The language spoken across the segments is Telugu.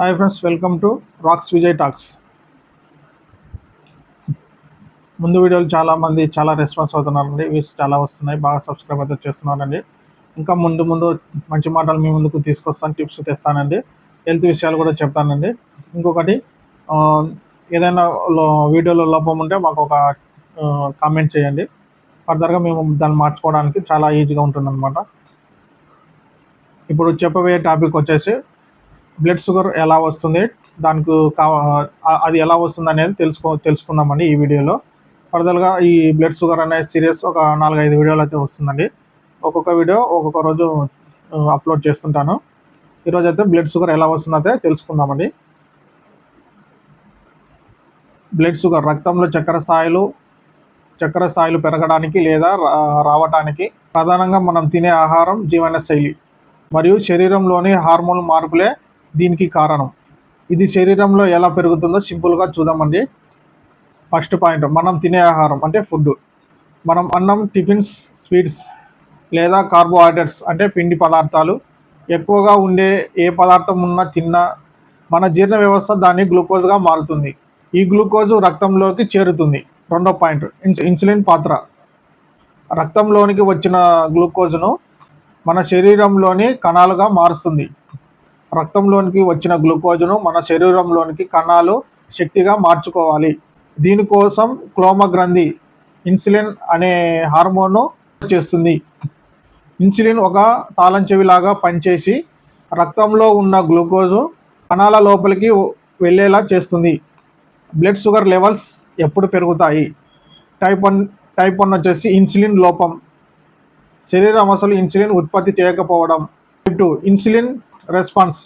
Hi friends, welcome to Rocks Vijay Talks. ముందు వీడియోలు చాలా రెస్పాన్స్ అవుతున్నారండి. వ్యూస్ చాలా వస్తున్నాయి, బాగా సబ్స్క్రైబ్ అయితే చేస్తున్నానండి. ఇంకా ముందు ముందు మంచి మాటలు మీ ముందుకు తీసుకొస్తాను, టిప్స్ తెస్తానండి, హెల్త్ విషయాలు కూడా చెప్తానండి. ఇంకొకటి, ఏదైనా వీడియోలో లోపం ఉంటే మాకు ఒక కామెంట్ చేయండి. ఫర్దర్గా మేము దాన్ని మార్చుకోవడానికి చాలా ఈజీగా ఉంటుందన్నమాట. ఇప్పుడు చెప్పబోయే టాపిక్ వచ్చేసి బ్లడ్ షుగర్ ఎలా వస్తుంది, దానికి అది ఎలా వస్తుంది అనేది తెలుసుకుందామండి ఈ వీడియోలో. ఫర్దర్గా ఈ బ్లడ్ షుగర్ అనే సిరీస్ ఒక 4-5 వీడియోలు అయితే వస్తుందండి. ఒక్కొక్క వీడియో ఒక్కొక్క రోజు అప్లోడ్ చేస్తుంటాను. ఈరోజు అయితే బ్లడ్ షుగర్ ఎలా వస్తుందైతే తెలుసుకుందామండి. బ్లడ్ షుగర్ రక్తంలో చక్కెర స్థాయిలు పెరగడానికి లేదా రావటానికి ప్రధానంగా మనం తినే ఆహారం, జీవన శైలి మరియు శరీరంలోని హార్మోన్ మార్పులే దీనికి కారణం. ఇది శరీరంలో ఎలా పెరుగుతుందో సింపుల్గా చూద్దామండి. ఫస్ట్ పాయింట్, మనం తినే ఆహారం అంటే ఫుడ్. మనం అన్నం, టిఫిన్స్, స్వీట్స్ లేదా కార్బోహైడ్రేట్స్ అంటే పిండి పదార్థాలు ఎక్కువగా ఉండే ఏ పదార్థం ఉన్నా తిన్నా మన జీర్ణ వ్యవస్థ దాన్ని గ్లూకోజ్గా మారుతుంది. ఈ గ్లూకోజు రక్తంలోకి చేరుతుంది. రెండో పాయింట్, ఇన్సులిన్ పాత్ర. రక్తంలోనికి వచ్చిన గ్లూకోజును మన శరీరంలోని కణాలుగా మారుస్తుంది. రక్తంలోనికి వచ్చిన గ్లూకోజును మన శరీరంలోనికి కణాలు శక్తిగా మార్చుకోవాలి. దీనికోసం క్లోమ గ్రంథి ఇన్సులిన్ అనే హార్మోన్ను చేస్తుంది. ఇన్సులిన్ ఒక తాళం చెవిలాగా పనిచేసి రక్తంలో ఉన్న గ్లూకోజు కణాల లోపలికి వెళ్ళేలా చేస్తుంది. బ్లడ్ షుగర్ లెవెల్స్ ఎప్పుడు పెరుగుతాయి? టైప్ 1 వచ్చేసి ఇన్సులిన్ లోపం, శరీరం అసలు ఇన్సులిన్ ఉత్పత్తి చేయకపోవడం. టైప్ 2 ఇన్సులిన్ రెస్పాన్స్,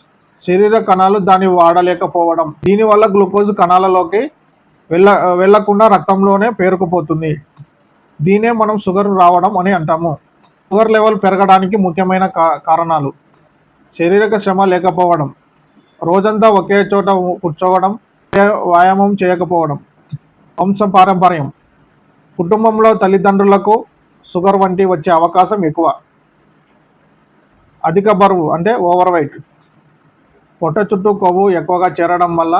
శరీర కణాలు దాన్ని వాడలేకపోవడం. దీనివల్ల గ్లూకోజ్ కణాలలోకి వెళ్లకుండా రక్తంలోనే పేరుకుపోతుంది. దీనే మనం షుగర్ రావడం అని అంటాము. షుగర్ లెవెల్ పెరగడానికి ముఖ్యమైన కారణాలు: శారీరక శ్రమ లేకపోవడం, రోజంతా ఒకే చోట కూర్చోవడం, వ్యాయామం చేయకపోవడం, వంశపారంపర్యం, కుటుంబంలో తల్లిదండ్రులకు షుగర్ వంటి వచ్చే అవకాశం ఎక్కువ, అధిక బరువు అంటే ఓవర్ వెయిట్, పొట్ట చుట్టూ కొవ్వు ఎక్కువగా చేరడం వల్ల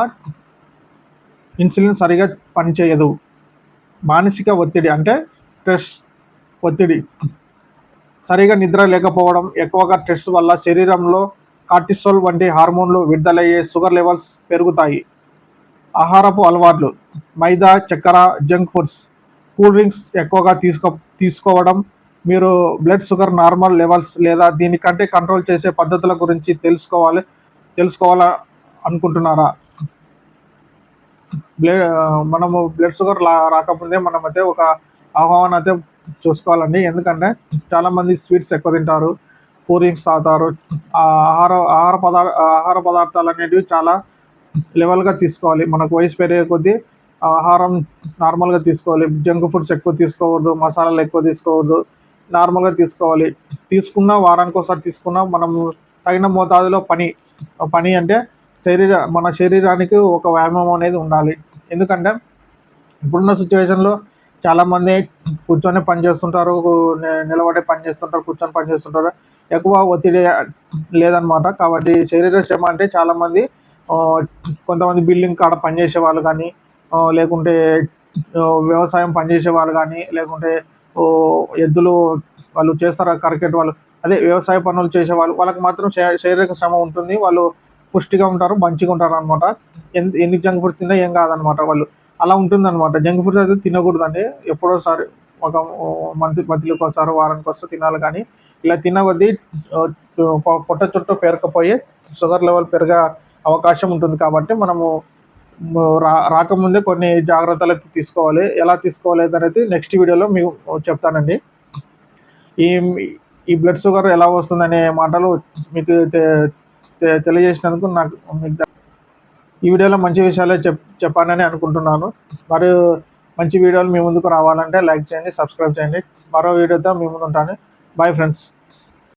ఇన్సులిన్ సరిగా పనిచేయదు, మానసిక ఒత్తిడి అంటే స్ట్రెస్ ఒత్తిడి, సరిగా నిద్ర లేకపోవడం, ఎక్కువగా స్ట్రెస్ వల్ల శరీరంలో కార్టిసోల్ వంటి హార్మోన్లు విడుదలయ్యే షుగర్ లెవెల్స్ పెరుగుతాయి. ఆహారపు అలవాట్లు: మైదా, చక్కెర, జంక్ ఫుడ్స్, కూల్ డ్రింక్స్ ఎక్కువగా తీసుకోవడం. మీరు బ్లడ్ షుగర్ నార్మల్ లెవెల్స్ లేదా దీనికంటే కంట్రోల్ చేసే పద్ధతుల గురించి తెలుసుకోవాలా అనుకుంటున్నారా? మనము బ్లడ్ షుగర్ రాకముందే మనమైతే ఒక ఆహ్వానం అయితే చూసుకోవాలండి. ఎందుకంటే చాలామంది స్వీట్స్ ఎక్కువ తింటారు, కూల్ డ్రింక్స్ తాగుతారు. ఆహార పదార్థాలు అనేటివి చాలా లెవెల్గా తీసుకోవాలి. మనకు వయసు పెరిగే కొద్దీ ఆహారం నార్మల్గా తీసుకోవాలి. జంక్ ఫుడ్స్ ఎక్కువ తీసుకోకూడదు, మసాలాలు ఎక్కువ తీసుకోకూడదు, నార్మల్గా తీసుకోవాలి. వారానికి ఒకసారి తీసుకున్నా మనము తగిన మోతాదులో పని అంటే మన శరీరానికి ఒక వ్యాయామం అనేది ఉండాలి. ఎందుకంటే ఇప్పుడున్న సిచ్యువేషన్లో చాలామంది కూర్చొని పని చేస్తుంటారు, నిలబడే పని చేస్తుంటారు, కూర్చొని పని చేస్తుంటారు. ఎక్కువ ఒత్తిడి లేదనమాట. కాబట్టి శరీర శ్రమ అంటే చాలామంది కొంతమంది బిల్డింగ్ కాడ పనిచేసే వాళ్ళు కానీ, లేకుంటే వ్యవసాయం పనిచేసే వాళ్ళు కానీ, లేకుంటే ఎద్దులు వాళ్ళు చేస్తారు క్రికెట్ వాళ్ళు, అదే వ్యవసాయ పనులు చేసేవాళ్ళు, వాళ్ళకి మాత్రం శారీరక శ్రమ ఉంటుంది. వాళ్ళు పుష్టిగా ఉంటారు, మంచిగా ఉంటారు అనమాట. ఎన్ని జంక్ ఫుడ్స్ తిన్నా ఏం కాదనమాట. వాళ్ళు అలా ఉంటుందన్నమాట. జంక్ ఫుడ్స్ అయితే తినకూడదండి. ఎప్పుడోసారి ఒక మంత్లీకి ఒకసారి, వారానికి వస్తే తినాలి. కానీ ఇలా తిన్న కొద్దీ పొట్ట చుట్టూ పేరుకుపోయి షుగర్ లెవెల్ పెరిగే అవకాశం ఉంటుంది. కాబట్టి మనము రాకముందే కొన్ని జాగ్రత్తలు అయితే తీసుకోవాలి. ఎలా తీసుకోవాలి అనేది నెక్స్ట్ వీడియోలో మీకు చెప్తానండి. ఈ బ్లడ్ షుగర్ ఎలా వస్తుందనే మాటలు మీకు తెలియజేసినందుకు మీకు ఈ వీడియోలో మంచి విషయాలే చెప్పానని అనుకుంటున్నాను. మరియు మంచి వీడియోలు మీ ముందుకు రావాలంటే లైక్ చేయండి, సబ్స్క్రైబ్ చేయండి. మరో వీడియోతో మీ ముందు ఉంటాను. Bye friends.